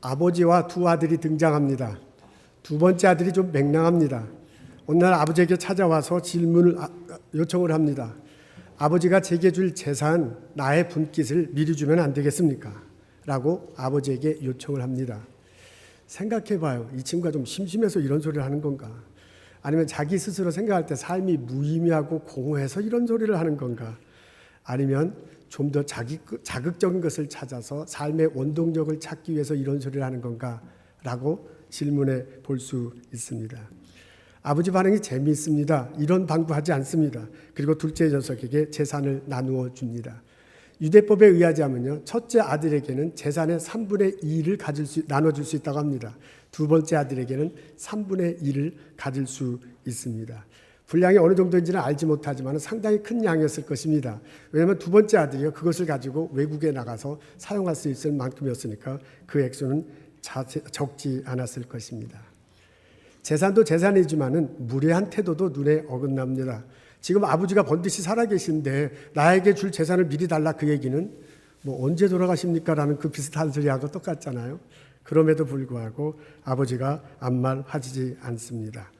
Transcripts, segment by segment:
아버지와 두 아들이 등장합니다. 두 번째 아들이 좀 맹랑합니다. 어느 날 아버지에게 찾아와서 요청을 합니다. 아버지가 제게 줄 재산, 나의 분깃을 미리 주면 안 되겠습니까? 라고 아버지에게 요청을 합니다. 생각해봐요. 이 친구가 좀 심심해서 이런 소리를 하는 건가? 아니면 자기 스스로 생각할 때 삶이 무의미하고 공허해서 이런 소리를 하는 건가? 아니면 좀 더 자극적인 것을 찾아서 삶의 원동력을 찾기 위해서 이런 소리를 하는 건가? 라고 질문해 볼 수 있습니다. 아버지 반응이 재미있습니다. 이런 방구하지 않습니다. 그리고 둘째 녀석에게 재산을 나누어 줍니다. 유대법에 의하자면요, 첫째 아들에게는 재산의 3분의 2를 나눠줄 수 있다고 합니다. 두 번째 아들에게는 3분의 1을 가질 수 있습니다. 분량이 어느 정도인지는 알지 못하지만 상당히 큰 양이었을 것입니다. 왜냐하면 두 번째 아들이요, 그것을 가지고 외국에 나가서 사용할 수 있을 만큼이었으니까 그 액수는 적지 않았을 것입니다. 재산도 재산이지만은 무례한 태도도 눈에 어긋납니다. 지금 아버지가 번듯이 살아계신데 나에게 줄 재산을 미리 달라, 그 얘기는 뭐 언제 돌아가십니까? 라는 그 비슷한 소리하고 똑같잖아요. 그럼에도 불구하고 아버지가 아무 말 하지 않습니다.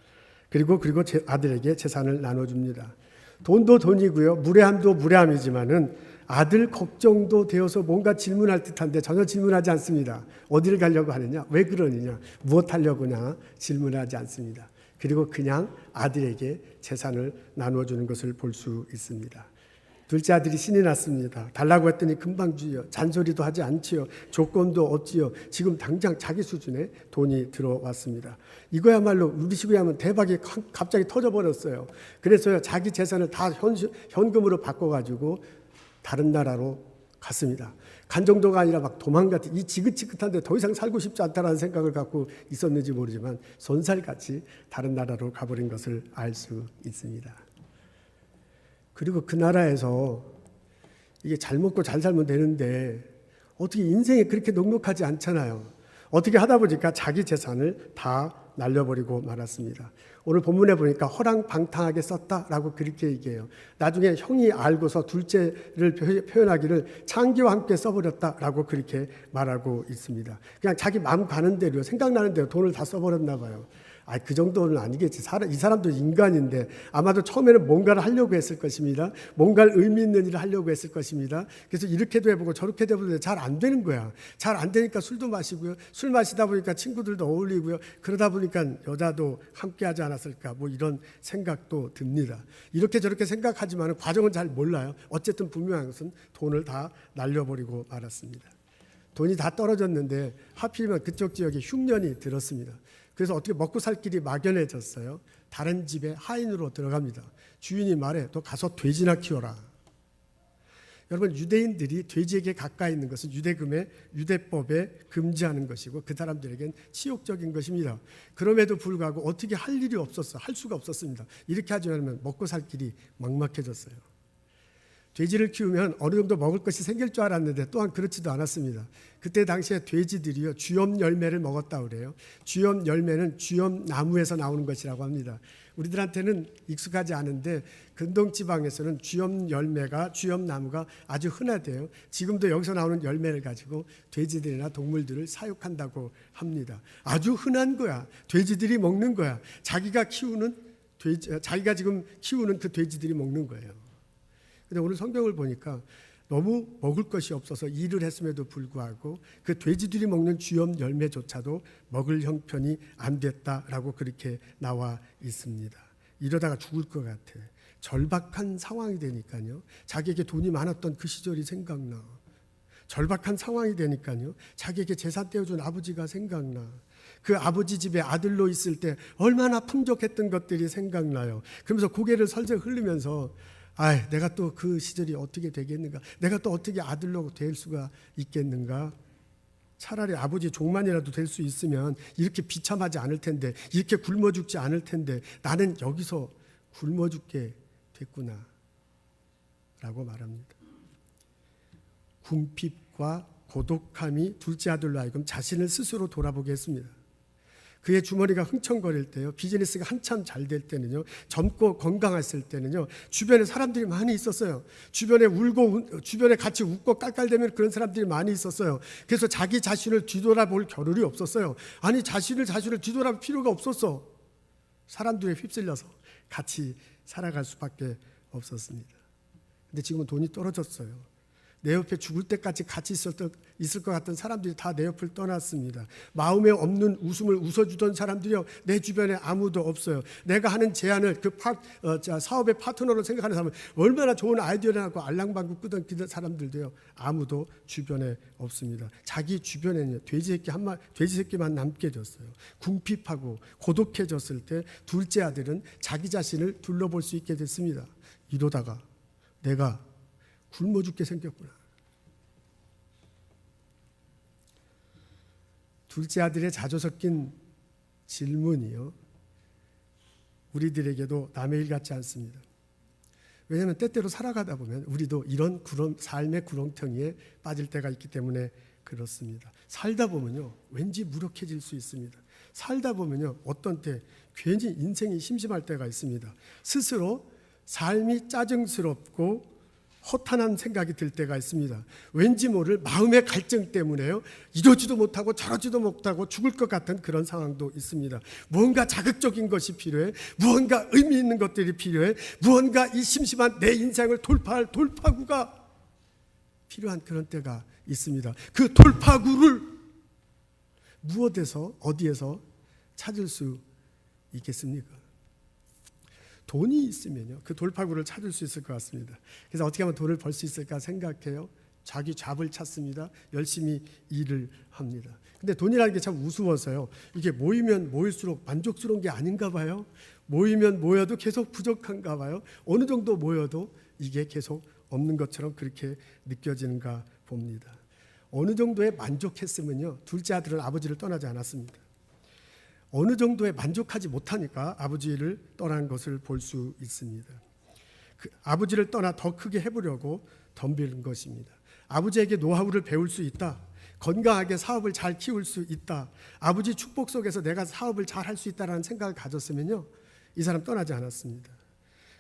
그리고 아들에게 재산을 나눠줍니다. 돈도 돈이고요, 무례함도 무례함이지만은 아들 걱정도 되어서 뭔가 질문할 듯한데 전혀 질문하지 않습니다. 어디를 가려고 하느냐? 왜 그러느냐? 무엇 하려고냐? 질문하지 않습니다. 그리고 그냥 아들에게 재산을 나눠주는 것을 볼 수 있습니다. 둘째 아들이 신이 났습니다. 달라고 했더니 금방 주요. 잔소리도 하지 않지요. 조건도 없지요. 지금 당장 자기 수준에 돈이 들어왔습니다. 이거야말로 우리식으로 하면 대박이 갑자기 터져버렸어요. 그래서 자기 재산을 다 현금으로 바꿔가지고 다른 나라로 갔습니다. 간 정도가 아니라 막 도망갔지. 이 지긋지긋한데 더 이상 살고 싶지 않다는 생각을 갖고 있었는지 모르지만 손살같이 다른 나라로 가버린 것을 알 수 있습니다. 그리고 그 나라에서 이게 잘 먹고 잘 살면 되는데 어떻게 인생이 그렇게 넉넉하지 않잖아요. 어떻게 하다 보니까 자기 재산을 다 날려버리고 말았습니다. 오늘 본문에 보니까 허랑방탕하게 썼다라고 그렇게 얘기해요. 나중에 형이 알고서 둘째를 표현하기를 창기와 함께 써버렸다라고 그렇게 말하고 있습니다. 그냥 자기 마음 가는 대로, 생각나는 대로 돈을 다 써버렸나 봐요. 그 정도는 아니겠지. 이 사람도 인간인데 아마도 처음에는 뭔가를 하려고 했을 것입니다. 뭔가를 의미 있는 일을 하려고 했을 것입니다. 그래서 이렇게도 해보고 저렇게도 해보는데 잘 안 되는 거야. 잘 안 되니까 술도 마시고요. 술 마시다 보니까 친구들도 어울리고요. 그러다 보니까 여자도 함께 하지 않았을까, 뭐 이런 생각도 듭니다. 이렇게 저렇게 생각하지만 과정은 잘 몰라요. 어쨌든 분명한 것은 돈을 다 날려버리고 말았습니다. 돈이 다 떨어졌는데 하필이면 그쪽 지역에 흉년이 들었습니다. 그래서 어떻게 먹고 살 길이 막연해졌어요. 다른 집에 하인으로 들어갑니다. 주인이 말해, 너 가서 돼지나 키워라. 여러분, 유대인들이 돼지에게 가까이 있는 것은 유대법에 금지하는 것이고 그 사람들에겐 치욕적인 것입니다. 그럼에도 불구하고 어떻게 할 일이 없었어. 할 수가 없었습니다. 이렇게 하지 않으면 먹고 살 길이 막막해졌어요. 돼지를 키우면 어느 정도 먹을 것이 생길 줄 알았는데 또한 그렇지도 않았습니다. 그때 당시에 돼지들이요, 주염 열매를 먹었다고 그래요. 주염 열매는 주염 나무에서 나오는 것이라고 합니다. 우리들한테는 익숙하지 않은데 근동 지방에서는 주염 나무가 아주 흔하대요. 지금도 여기서 나오는 열매를 가지고 돼지들이나 동물들을 사육한다고 합니다. 아주 흔한 거야. 돼지들이 먹는 거야. 자기가 지금 키우는 그 돼지들이 먹는 거예요. 근데 오늘 성경을 보니까 너무 먹을 것이 없어서 일을 했음에도 불구하고 그 돼지들이 먹는 주염 열매조차도 먹을 형편이 안 됐다라고 그렇게 나와 있습니다. 이러다가 죽을 것 같아. 절박한 상황이 되니까요. 자기에게 돈이 많았던 그 시절이 생각나. 절박한 상황이 되니까요. 자기에게 재산 떼어준 아버지가 생각나. 그 아버지 집에 아들로 있을 때 얼마나 풍족했던 것들이 생각나요. 그러면서 고개를 설적 흘리면서 내가 또 그 시절이 어떻게 되겠는가? 내가 또 어떻게 아들로 될 수가 있겠는가? 차라리 아버지 종만이라도 될 수 있으면 이렇게 비참하지 않을 텐데, 이렇게 굶어 죽지 않을 텐데 나는 여기서 굶어 죽게 됐구나 라고 말합니다. 궁핍과 고독함이 둘째 아들로 하여금 자신을 스스로 돌아보게 했습니다. 그의 주머니가 흥청거릴 때요, 비즈니스가 한참 잘 될 때는요, 젊고 건강했을 때는요, 주변에 사람들이 많이 있었어요. 주변에 울고 주변에 같이 웃고 깔깔대면 그런 사람들이 많이 있었어요. 그래서 자기 자신을 뒤돌아볼 겨를이 없었어요. 아니 자신을 뒤돌아볼 필요가 없었어. 사람들에 휩쓸려서 같이 살아갈 수밖에 없었습니다. 근데 지금은 돈이 떨어졌어요. 내 옆에 죽을 때까지 같이 있을 것 같은 사람들이 다 내 옆을 떠났습니다. 마음에 없는 웃음을 웃어주던 사람들이요, 내 주변에 아무도 없어요. 내가 하는 제안을 사업의 파트너로 생각하는 사람은 얼마나 좋은 아이디어를 하고 알랑방구 끄던 사람들도요, 아무도 주변에 없습니다. 자기 주변에는 돼지 새끼만 남게 됐어요. 궁핍하고 고독해졌을 때 둘째 아들은 자기 자신을 둘러볼 수 있게 됐습니다. 이러다가 내가 굶어 죽게 생겼구나. 둘째 아들의 자주 섞인 질문이요, 우리들에게도 남의 일 같지 않습니다. 왜냐하면 때때로 살아가다 보면 우리도 이런 삶의 구렁텅이에 빠질 때가 있기 때문에 그렇습니다. 살다 보면요, 왠지 무력해질 수 있습니다. 살다 보면요, 어떤 때 괜히 인생이 심심할 때가 있습니다. 스스로 삶이 짜증스럽고 허탄한 생각이 들 때가 있습니다. 왠지 모를 마음의 갈증 때문에요, 이러지도 못하고 저러지도 못하고 죽을 것 같은 그런 상황도 있습니다. 무언가 자극적인 것이 필요해. 무언가 의미 있는 것들이 필요해. 무언가 이 심심한 내 인생을 돌파할 돌파구가 필요한 그런 때가 있습니다. 그 돌파구를 무엇에서 어디에서 찾을 수 있겠습니까? 돈이 있으면요, 그 돌파구를 찾을 수 있을 것 같습니다. 그래서 어떻게 하면 돈을 벌 수 있을까 생각해요. 자기 잡을 찾습니다. 열심히 일을 합니다. 근데 돈이라는 게 참 우스워서요, 이게 모이면 모일수록 만족스러운 게 아닌가 봐요. 모이면 모여도 계속 부족한가 봐요. 어느 정도 모여도 이게 계속 없는 것처럼 그렇게 느껴지는가 봅니다. 어느 정도에 만족했으면요, 둘째 아들은 아버지를 떠나지 않았습니다. 어느 정도에 만족하지 못하니까 아버지를 떠난 것을 볼 수 있습니다. 아버지를 떠나 더 크게 해보려고 덤비는 것입니다. 아버지에게 노하우를 배울 수 있다. 건강하게 사업을 잘 키울 수 있다. 아버지 축복 속에서 내가 사업을 잘 할 수 있다라는 생각을 가졌으면요, 이 사람 떠나지 않았습니다.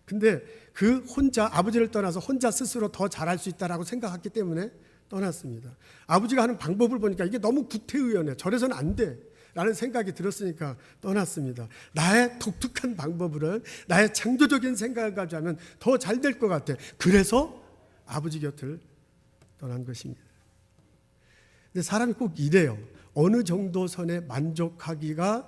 근데 그 혼자 아버지를 떠나서 혼자 스스로 더 잘할 수 있다라고 생각했기 때문에 떠났습니다. 아버지가 하는 방법을 보니까 이게 너무 구태의연해. 저래서는 안 돼. 라는 생각이 들었으니까 떠났습니다. 나의 독특한 방법으로, 나의 창조적인 생각을 가지고 하면 더 잘 될 것 같아. 그래서 아버지 곁을 떠난 것입니다. 근데 사람이 꼭 이래요. 어느 정도 선에 만족하기가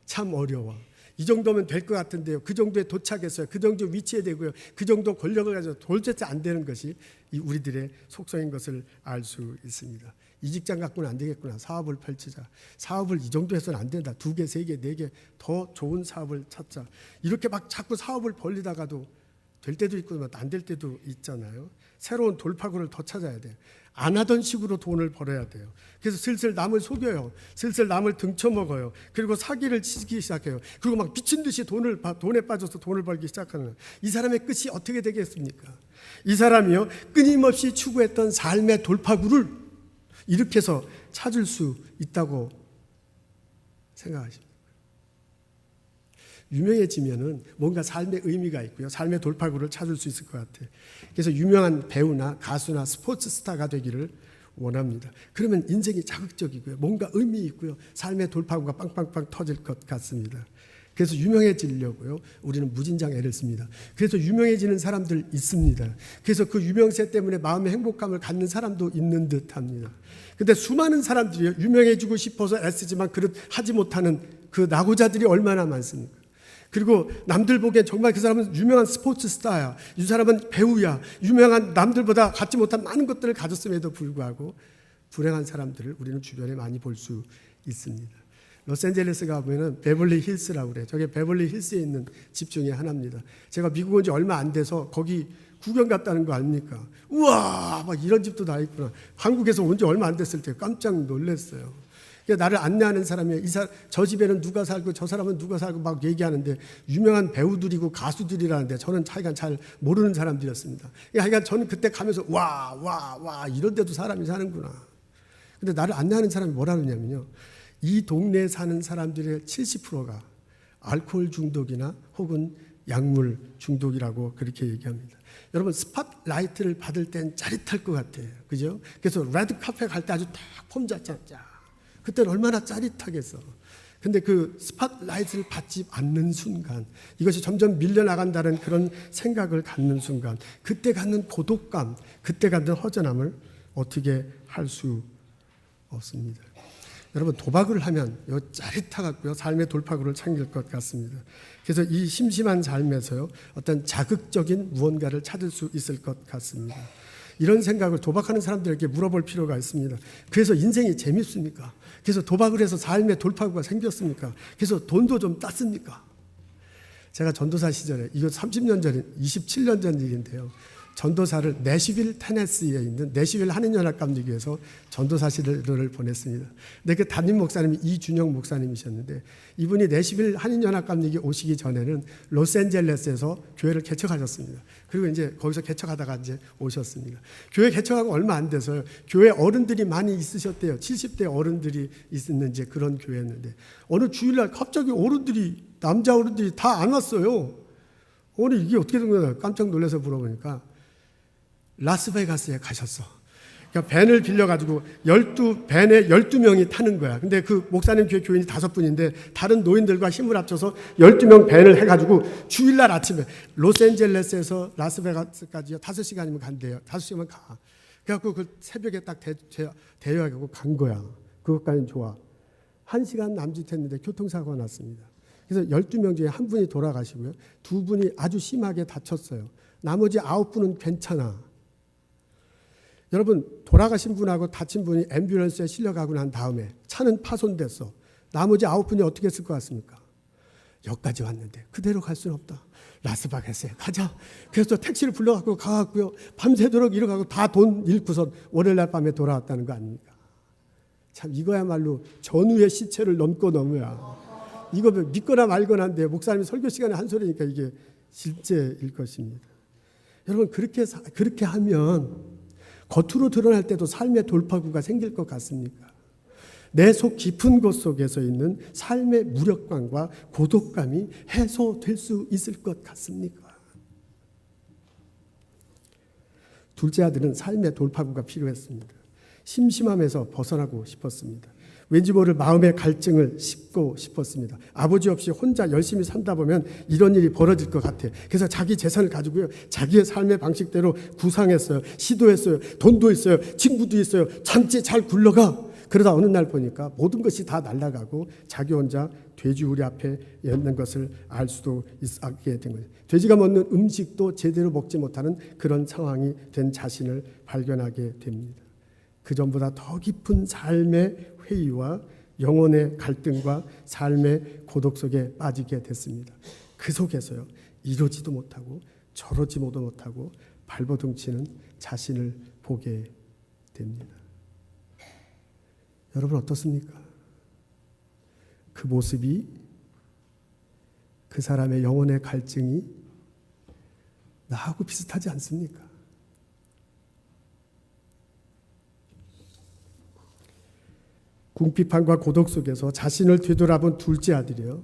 참 어려워. 이 정도면 될 것 같은데요, 그 정도에 도착했어요. 그 정도 위치에 되고요, 그 정도 권력을 가지고 도대체 안 되는 것이 이 우리들의 속성인 것을 알 수 있습니다. 이 직장 갖고는 안 되겠구나. 사업을 펼치자. 사업을 이 정도 해서는 안 된다. 2개, 3개, 4개 더 좋은 사업을 찾자. 이렇게 막 자꾸 사업을 벌리다가도 될 때도 있고 안 될 때도 있잖아요. 새로운 돌파구를 더 찾아야 돼요. 안 하던 식으로 돈을 벌어야 돼요. 그래서 슬슬 남을 속여요. 슬슬 남을 등쳐먹어요. 그리고 사기를 치기 시작해요. 그리고 막 미친 듯이 돈에 빠져서 돈을 벌기 시작하는 거예요. 이 사람의 끝이 어떻게 되겠습니까? 이 사람이요, 끊임없이 추구했던 삶의 돌파구를 이렇게 해서 찾을 수 있다고 생각하십니다. 유명해지면은 뭔가 삶의 의미가 있고요, 삶의 돌파구를 찾을 수 있을 것 같아요. 그래서 유명한 배우나 가수나 스포츠 스타가 되기를 원합니다. 그러면 인생이 자극적이고요, 뭔가 의미 있고요, 삶의 돌파구가 빵빵빵 터질 것 같습니다. 그래서 유명해지려고요, 우리는 무진장 애를 씁니다. 그래서 유명해지는 사람들 있습니다. 그래서 그 유명세 때문에 마음의 행복감을 갖는 사람도 있는 듯합니다. 근데 수많은 사람들이 유명해지고 싶어서 애쓰지만 하지 못하는 그 낙오자들이 얼마나 많습니까? 그리고 남들 보기엔 정말 그 사람은 유명한 스포츠 스타야, 이 사람은 배우야, 유명한 남들보다 갖지 못한 많은 것들을 가졌음에도 불구하고 불행한 사람들을 우리는 주변에 많이 볼 수 있습니다. 로스앤젤레스 가보면 베벌리 힐스라고 그래요. 저게 베벌리 힐스에 있는 집 중에 하나입니다. 제가 미국 온 지 얼마 안 돼서 거기 구경 갔다는 거 아닙니까? 우와, 막 이런 집도 다 있구나. 한국에서 온 지 얼마 안 됐을 때 깜짝 놀랐어요. 나를 안내하는 사람이 저 집에는 누가 살고 저 사람은 누가 살고 막 얘기하는데 유명한 배우들이고 가수들이라는데 저는 하여간 잘 모르는 사람들이었습니다. 하여간 저는 그때 가면서 와 이런 데도 사람이 사는구나. 근데 나를 안내하는 사람이 뭐라 그러냐면요, 이 동네에 사는 사람들의 70%가 알코올 중독이나 혹은 약물 중독이라고 그렇게 얘기합니다. 여러분, 스팟라이트를 받을 땐 짜릿할 것 같아요. 그죠? 그래서 레드 카페 갈 때 아주 딱 폼 잡자. 그때는 얼마나 짜릿하겠어. 근데 그 스팟라이트를 받지 않는 순간, 이것이 점점 밀려나간다는 그런 생각을 갖는 순간, 그때 갖는 고독감, 그때 갖는 허전함을 어떻게 할 수 없습니다. 여러분, 도박을 하면 요 짜릿하고요, 삶의 돌파구를 챙길 것 같습니다. 그래서 이 심심한 삶에서요, 어떤 자극적인 무언가를 찾을 수 있을 것 같습니다. 이런 생각을 도박하는 사람들에게 물어볼 필요가 있습니다. 그래서 인생이 재밌습니까? 그래서 도박을 해서 삶의 돌파구가 생겼습니까? 그래서 돈도 좀 땄습니까? 제가 전도사 시절에, 이거 30년 전, 27년 전 일인데요. 전도사를 내시빌 테네시에 있는 내시빌 한인연합감리교회에서 전도사실을 보냈습니다. 근데 그 담임 목사님이 이준영 목사님이셨는데, 이분이 내시빌 한인연합감리교회 오시기 전에는 로스앤젤레스에서 교회를 개척하셨습니다. 그리고 이제 거기서 개척하다가 이제 오셨습니다. 교회 개척하고 얼마 안 돼서 교회 어른들이 많이 있으셨대요. 70대 어른들이 있는 이제 그런 교회였는데, 어느 주일날 갑자기 어른들이, 남자 어른들이 다 안 왔어요. 오늘 이게 어떻게 된 거야? 깜짝 놀라서 물어보니까 라스베가스에 가셨어. 그러니까 밴을 빌려가지고 12밴에 12명이 타는 거야. 근데 그 목사님 교인이 5분인데 다른 노인들과 힘을 합쳐서 12명 밴을 해가지고 주일날 아침에 로스앤젤레스에서 라스베가스까지 5시간이면 간대요. 5시간만 가. 그래갖고 그 새벽에 딱 대여하고 간 거야. 그것까지는 좋아. 1시간 남짓했는데 교통사고가 났습니다. 그래서 12명 중에 한 분이 돌아가시고요. 2분이 아주 심하게 다쳤어요. 나머지 9분은 괜찮아. 여러분, 돌아가신 분하고 다친 분이 앰뷸런스에 실려가고 난 다음에 차는 파손됐어. 나머지 9분이 어떻게 했을 것 같습니까? 여기까지 왔는데 그대로 갈 수는 없다. 라스베가스에 가자. 그래서 택시를 불러갖고 가갖고요. 밤새도록 이러고 다 돈 잃고선 월요일날 밤에 돌아왔다는 거 아닙니까? 참, 이거야말로 전우의 시체를 넘고 넘어야. 이거 믿거나 말거나인데 목사님이 설교 시간에 한 소리니까 이게 실제일 것입니다. 여러분, 그렇게 하면 겉으로 드러날 때도 삶의 돌파구가 생길 것 같습니까? 내 속 깊은 곳 속에서 있는 삶의 무력감과 고독감이 해소될 수 있을 것 같습니까? 둘째 아들은 삶의 돌파구가 필요했습니다. 심심함에서 벗어나고 싶었습니다. 왠지 모를 마음의 갈증을 씹고 싶었습니다. 아버지 없이 혼자 열심히 산다 보면 이런 일이 벌어질 것 같아. 그래서 자기 재산을 가지고요, 자기의 삶의 방식대로 구상했어요. 시도했어요. 돈도 있어요. 친구도 있어요. 잠시 잘 굴러가. 그러다 어느 날 보니까 모든 것이 다 날아가고 자기 혼자 돼지우리 앞에 있는 것을 알 수도 있게 된 거예요. 돼지가 먹는 음식도 제대로 먹지 못하는 그런 상황이 된 자신을 발견하게 됩니다. 그 전보다 더 깊은 삶의 회의와 영혼의 갈등과 삶의 고독 속에 빠지게 됐습니다. 그 속에서요, 이러지도 못하고 저러지도 못하고 발버둥치는 자신을 보게 됩니다. 여러분, 어떻습니까? 그 모습이, 그 사람의 영혼의 갈증이 나하고 비슷하지 않습니까? 궁핍함과 고독 속에서 자신을 되돌아본 둘째 아들이요,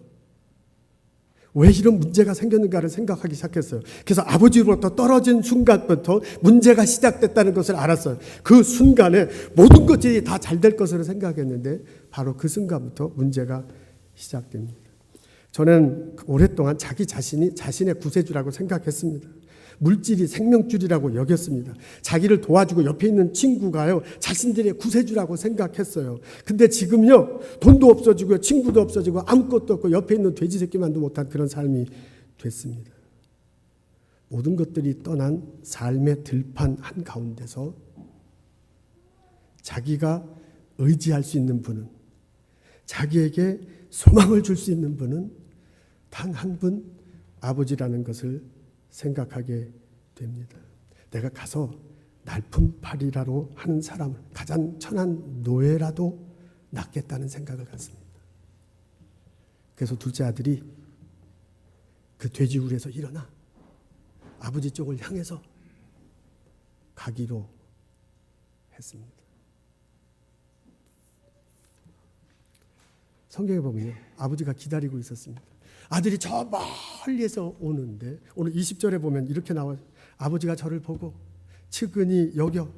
왜 이런 문제가 생겼는가를 생각하기 시작했어요. 그래서 아버지로부터 떨어진 순간부터 문제가 시작됐다는 것을 알았어요. 그 순간에 모든 것들이 다 잘 될 것으로 생각했는데 바로 그 순간부터 문제가 시작됩니다. 저는 오랫동안 자기 자신이 자신의 구세주라고 생각했습니다. 물질이 생명줄이라고 여겼습니다. 자기를 도와주고 옆에 있는 친구가요, 자신들의 구세주라고 생각했어요. 근데 지금요, 돈도 없어지고 친구도 없어지고 아무것도 없고 옆에 있는 돼지 새끼만도 못한 그런 삶이 됐습니다. 모든 것들이 떠난 삶의 들판 한가운데서 자기가 의지할 수 있는 분은, 자기에게 소망을 줄 수 있는 분은 단 한 분, 아버지라는 것을 생각하게 됩니다. 내가 가서 날품팔이라로 하는 사람을, 가장 천한 노예라도 낫겠다는 생각을 갖습니다. 그래서 둘째 아들이 그 돼지우리에서 일어나 아버지 쪽을 향해서 가기로 했습니다. 성경에 보면요, 아버지가 기다리고 있었습니다. 아들이 저 멀리에서 오는데 오늘 20절에 보면 이렇게 나와요. 아버지가 저를 보고 측은히 여겨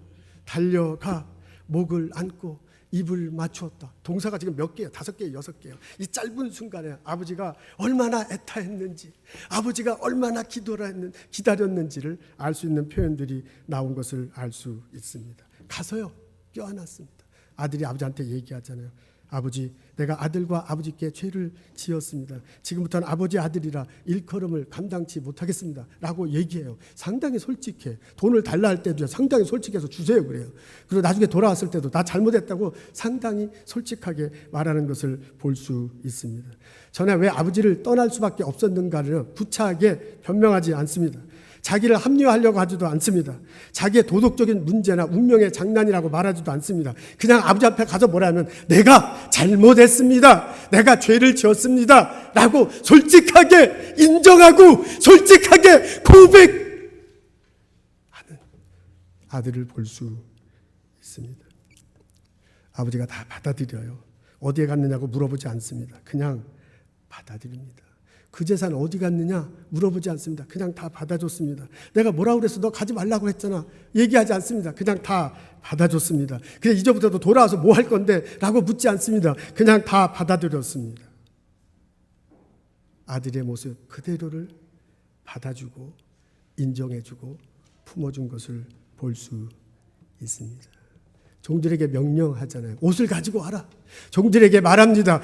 달려가 목을 안고 입을 맞추었다. 동사가 지금 몇 개예요? 5개예요? 6개예요? 이 짧은 순간에 아버지가 얼마나 애타했는지, 아버지가 얼마나 기다렸는지를 알 수 있는 표현들이 나온 것을 알 수 있습니다. 가서요, 껴안았습니다. 아들이 아버지한테 얘기하잖아요. 아버지, 내가 아들과 아버지께 죄를 지었습니다. 지금부터는 아버지 아들이라 일컬음을 감당치 못하겠습니다 라고 얘기해요. 상당히 솔직해. 돈을 달라 할 때도 상당히 솔직해서 주세요 그래요. 그리고 나중에 돌아왔을 때도 나 잘못했다고 상당히 솔직하게 말하는 것을 볼 수 있습니다. 전에 왜 아버지를 떠날 수밖에 없었는가를 구차하게 변명하지 않습니다. 자기를 합리화하려고 하지도 않습니다. 자기의 도덕적인 문제나 운명의 장난이라고 말하지도 않습니다. 그냥 아버지 앞에 가서 뭐라 하면 내가 잘못했습니다. 내가 죄를 지었습니다. 라고 솔직하게 인정하고 솔직하게 고백하는 아들을 볼 수 있습니다. 아버지가 다 받아들여요. 어디에 갔느냐고 물어보지 않습니다. 그냥 받아들입니다. 그 재산 어디 갔느냐 물어보지 않습니다. 그냥 다 받아줬습니다. 내가 뭐라고 그랬어? 너 가지 말라고 했잖아. 얘기하지 않습니다. 그냥 다 받아줬습니다. 그냥 이제부터도 돌아와서 뭐 할 건데? 라고 묻지 않습니다. 그냥 다 받아들였습니다. 아들의 모습 그대로를 받아주고 인정해주고 품어준 것을 볼 수 있습니다. 종들에게 명령하잖아요. 옷을 가지고 와라. 종들에게 말합니다.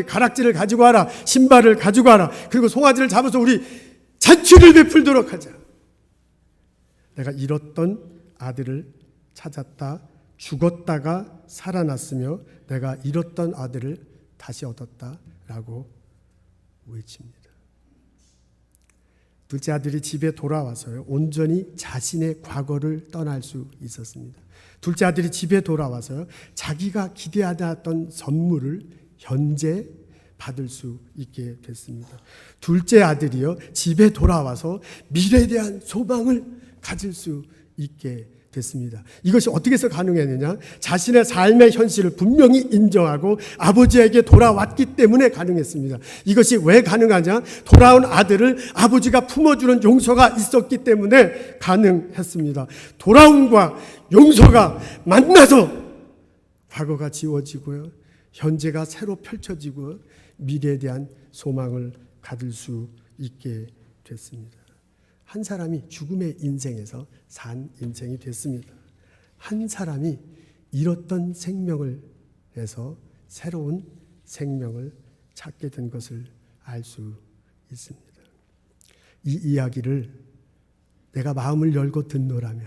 가락지를 가지고 와라. 신발을 가지고 와라. 그리고 송아지를 잡아서 우리 잔치를 베풀도록 하자. 내가 잃었던 아들을 찾았다. 죽었다가 살아났으며 내가 잃었던 아들을 다시 얻었다라고 외칩니다. 둘째 아들이 집에 돌아와서요, 온전히 자신의 과거를 떠날 수 있었습니다. 둘째 아들이 집에 돌아와서요, 자기가 기대하던 선물을 현재 받을 수 있게 됐습니다. 둘째 아들이요, 집에 돌아와서 미래에 대한 소망을 가질 수 있게 됐습니다. 이것이 어떻게 해서 가능했느냐? 자신의 삶의 현실을 분명히 인정하고 아버지에게 돌아왔기 때문에 가능했습니다. 이것이 왜 가능하냐? 돌아온 아들을 아버지가 품어주는 용서가 있었기 때문에 가능했습니다. 돌아옴과 용서가 만나서 과거가 지워지고요, 현재가 새로 펼쳐지고 미래에 대한 소망을 가질 수 있게 됐습니다. 한 사람이 죽음의 인생에서 산 인생이 됐습니다. 한 사람이 잃었던 생명을 해서 새로운 생명을 찾게 된 것을 알 수 있습니다. 이 이야기를 내가 마음을 열고 듣노라면,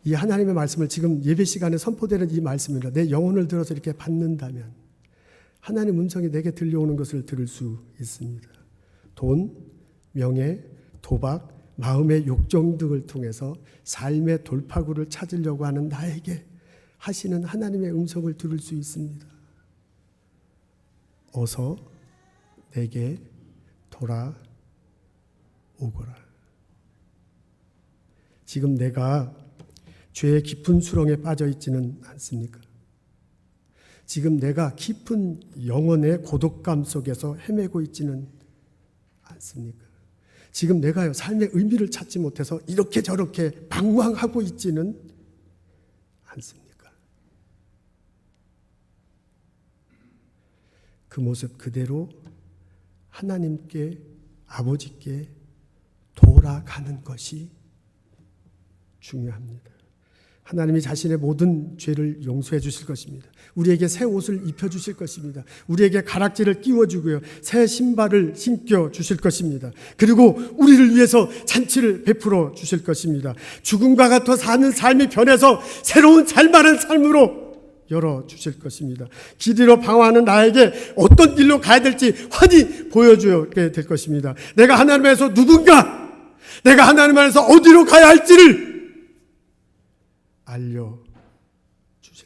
이 하나님의 말씀을 지금 예배 시간에 선포되는 이 말씀을 내 영혼을 들어서 이렇게 받는다면 하나님의 음성이 내게 들려오는 것을 들을 수 있습니다. 돈, 명예, 도박, 마음의 욕정 등을 통해서 삶의 돌파구를 찾으려고 하는 나에게 하시는 하나님의 음성을 들을 수 있습니다. 어서 내게 돌아오거라. 지금 내가 죄의 깊은 수렁에 빠져 있지는 않습니까? 지금 내가 깊은 영혼의 고독감 속에서 헤매고 있지는 않습니까? 지금 내가요, 삶의 의미를 찾지 못해서 이렇게 저렇게 방황하고 있지는 않습니까? 그 모습 그대로 하나님께, 아버지께 돌아가는 것이 중요합니다. 하나님이 자신의 모든 죄를 용서해 주실 것입니다. 우리에게 새 옷을 입혀 주실 것입니다. 우리에게 가락지를 끼워주고요, 새 신발을 신겨 주실 것입니다. 그리고 우리를 위해서 잔치를 베풀어 주실 것입니다. 죽음과 같아 사는 삶이 변해서 새로운 살만한 삶으로 열어 주실 것입니다. 길 잃어 방황하는 나에게 어떤 길로 가야 될지 환히 보여주게 될 것입니다. 내가 하나님 안에서 누군가, 내가 하나님 안에서 어디로 가야 할지를 알려주실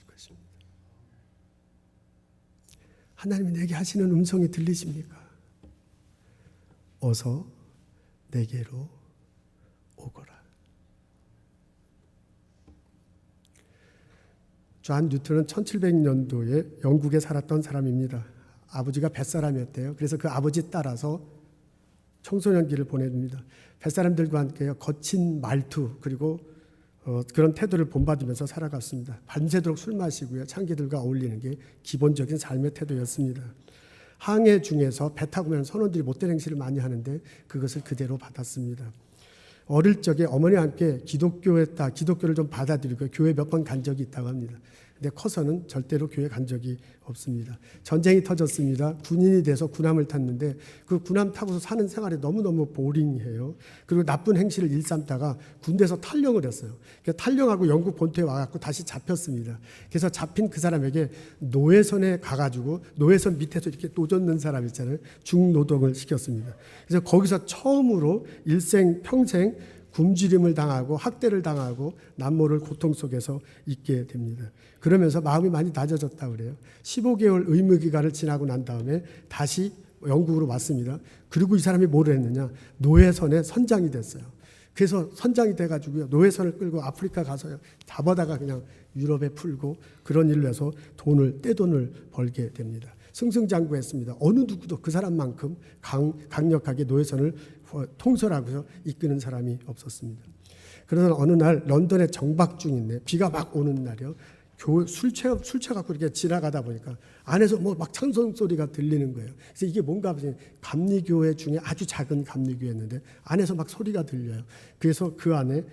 것입니다. 하나님이 내게 하시는 음성이 들리십니까? 어서 내게로 오거라. 존 뉴턴은 1700년도에 영국에 살았던 사람입니다. 아버지가 뱃사람이었대요. 그래서 그 아버지 따라서 청소년기를 보냅니다. 뱃사람들과 함께 거친 말투 그리고 그런 태도를 본받으면서 살아갔습니다. 밤새도록 술 마시고요. 창기들과 어울리는 게 기본적인 삶의 태도였습니다. 항해 중에서 배 타고 오면 선원들이 못된 행실을 많이 하는데 그것을 그대로 받았습니다. 어릴 적에 어머니와 함께 기독교를 좀 받아들이고 교회 몇 번 간 적이 있다고 합니다. 근데 커서는 절대로 교회 간 적이 없습니다. 전쟁이 터졌습니다. 군인이 돼서 군함을 탔는데 그 군함 타고서 사는 생활이 너무너무 보링해요. 그리고 나쁜 행실을 일삼다가 군대에서 탈영을 했어요. 탈영하고 영국 본토에 와갖고 다시 잡혔습니다. 그래서 잡힌 그 사람에게 노예선에 가가지고 노예선 밑에서 이렇게 노젓는 사람 있잖아요. 중노동을 시켰습니다. 그래서 거기서 처음으로 평생 굶주림을 당하고 학대를 당하고 남모를 고통 속에서 있게 됩니다. 그러면서 마음이 많이 낮아졌다고 그래요. 15개월 의무기간을 지나고 난 다음에 다시 영국으로 왔습니다. 그리고 이 사람이 뭘 했느냐? 노예선의 선장이 됐어요. 그래서 선장이 돼가지고요. 노예선을 끌고 아프리카 가서요. 잡아다가 그냥 유럽에 풀고 그런 일로 해서 떼돈을 벌게 됩니다. 승승장구했습니다. 어느 누구도 그 사람만큼 강력하게 노예선을 통솔하고서 이끄는 사람이 없었습니다. 그러던 어느 날 런던에 정박 중인데 비가 막 오는 날이요. 술 취해갖고 이렇게 지나가다 보니까 안에서 뭐 막 찬송 소리가 들리는 거예요. 그래서 이게 뭔가 감리교회 중에 아주 작은 감리교회였는데 안에서 막 소리가 들려요. 그래서 그 안에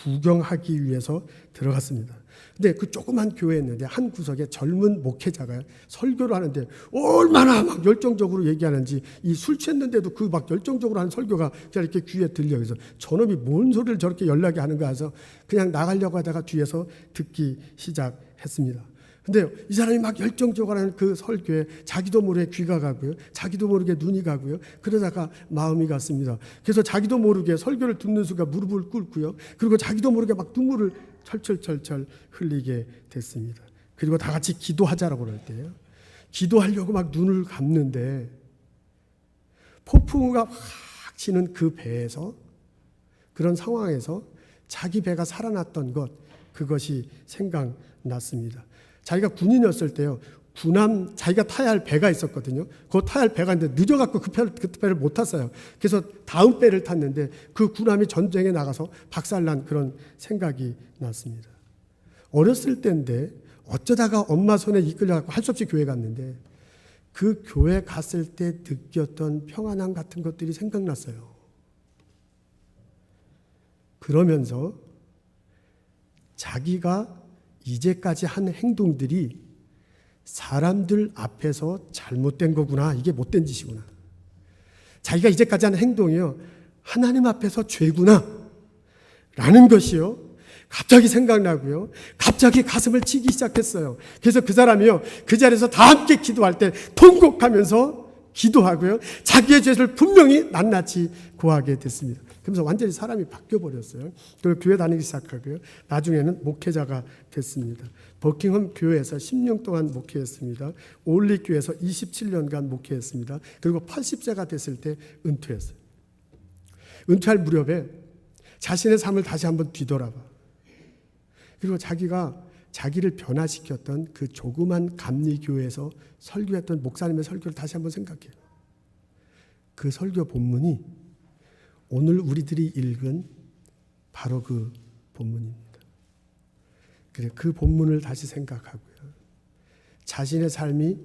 구경하기 위해서 들어갔습니다. 근데 그 조그만 교회였는데 한 구석에 젊은 목회자가 설교를 하는데 얼마나 막 열정적으로 얘기하는지 이 술 취했는데도 그 막 열정적으로 하는 설교가 그냥 이렇게 귀에 들려. 그래서 저놈이 뭔 소리를 저렇게 연락이 하는가 해서 그냥 나가려고 하다가 뒤에서 듣기 시작했습니다. 근데 이 사람이 막 열정적으로 하는 그 설교에 자기도 모르게 귀가 가고요. 자기도 모르게 눈이 가고요. 그러다가 마음이 갔습니다. 그래서 자기도 모르게 설교를 듣는 순간 무릎을 꿇고요. 그리고 자기도 모르게 막 눈물을 철철철철 흘리게 됐습니다. 그리고 다 같이 기도하자라고 그럴 때요. 기도하려고 막 눈을 감는데 폭풍우가 확 치는 그 배에서 그런 상황에서 자기 배가 살아났던 그것이 생각났습니다. 자기가 군인이었을 때요. 군함 자기가 타야 할 배가 있었거든요. 그 타야 할 배가 있는데 늦어갖고 그 배를 못 탔어요. 그래서 다음 배를 탔는데 그 군함이 전쟁에 나가서 박살난 그런 생각이 났습니다. 어렸을 때인데 어쩌다가 엄마 손에 이끌려갖고 할 수 없이 교회 갔는데 그 교회 갔을 때 느꼈던 평안함 같은 것들이 생각났어요. 그러면서 자기가 이제까지 한 행동들이 사람들 앞에서 잘못된 거구나. 이게 못된 짓이구나. 자기가 이제까지 한 행동이요. 하나님 앞에서 죄구나. 라는 것이요. 갑자기 생각나고요. 갑자기 가슴을 치기 시작했어요. 그래서 그 사람이요. 그 자리에서 다 함께 기도할 때 통곡하면서 기도하고요. 자기의 죄를 분명히 낱낱이 고하게 됐습니다. 그러면서 완전히 사람이 바뀌어버렸어요. 그리고 교회 다니기 시작하고요. 나중에는 목회자가 됐습니다. 버킹엄 교회에서 10년 동안 목회했습니다. 올리 교회에서 27년간 목회했습니다. 그리고 80세가 됐을 때 은퇴했어요. 은퇴할 무렵에 자신의 삶을 다시 한번 뒤돌아봐. 그리고 자기를 변화시켰던 그 조그만 감리교회에서 설교했던 목사님의 설교를 다시 한번 생각해요. 그 설교 본문이 오늘 우리들이 읽은 바로 그 본문입니다. 그래, 그 본문을 다시 생각하고요. 자신의 삶이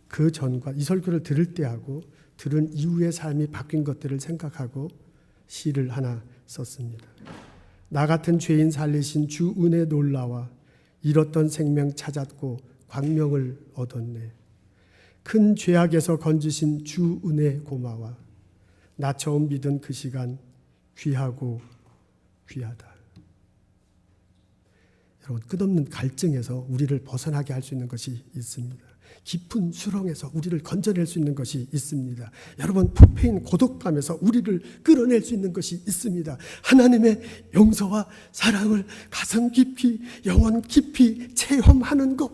그 전과 이 설교를 들을 때하고 들은 이후의 삶이 바뀐 것들을 생각하고 시를 하나 썼습니다. 나 같은 죄인 살리신 주 은혜 놀라와 잃었던 생명 찾았고 광명을 얻었네. 큰 죄악에서 건지신 주 은혜 고마워. 나 처음 믿은 그 시간 귀하고 귀하다. 여러분, 끝없는 갈증에서 우리를 벗어나게 할 수 있는 것이 있습니다. 깊은 수렁에서 우리를 건져낼 수 있는 것이 있습니다. 여러분, 부패인 고독감에서 우리를 끌어낼 수 있는 것이 있습니다. 하나님의 용서와 사랑을 가슴 깊이, 영혼 깊이 체험하는 것,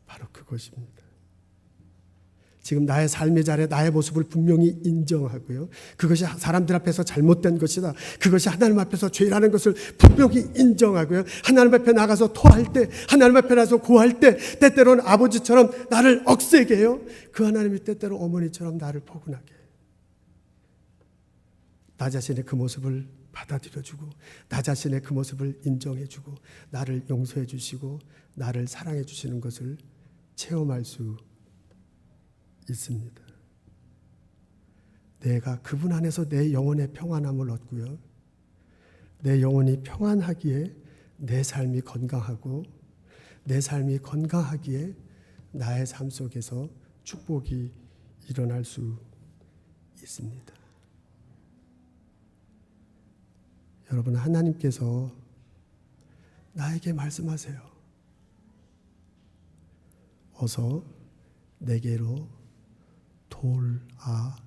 바로 그것입니다. 지금 나의 삶의 자리에 나의 모습을 분명히 인정하고요. 그것이 사람들 앞에서 잘못된 것이다. 그것이 하나님 앞에서 죄라는 것을 분명히 인정하고요. 하나님 앞에 나가서 토할 때, 하나님 앞에 나가서 구할 때, 때때로는 아버지처럼 나를 억세게 해요. 그 하나님이 때때로 어머니처럼 나를 포근하게 해요. 나 자신의 그 모습을 받아들여주고, 나 자신의 그 모습을 인정해주고, 나를 용서해주시고, 나를 사랑해주시는 것을 체험할 수 있습니다. 내가 그분 안에서 내 영혼의 평안함을 얻고요. 내 영혼이 평안하기에 내 삶이 건강하고, 내 삶이 건강하기에 나의 삶 속에서 축복이 일어날 수 있습니다. 여러분, 하나님께서 나에게 말씀하세요. 어서 내게로 돌아오거라.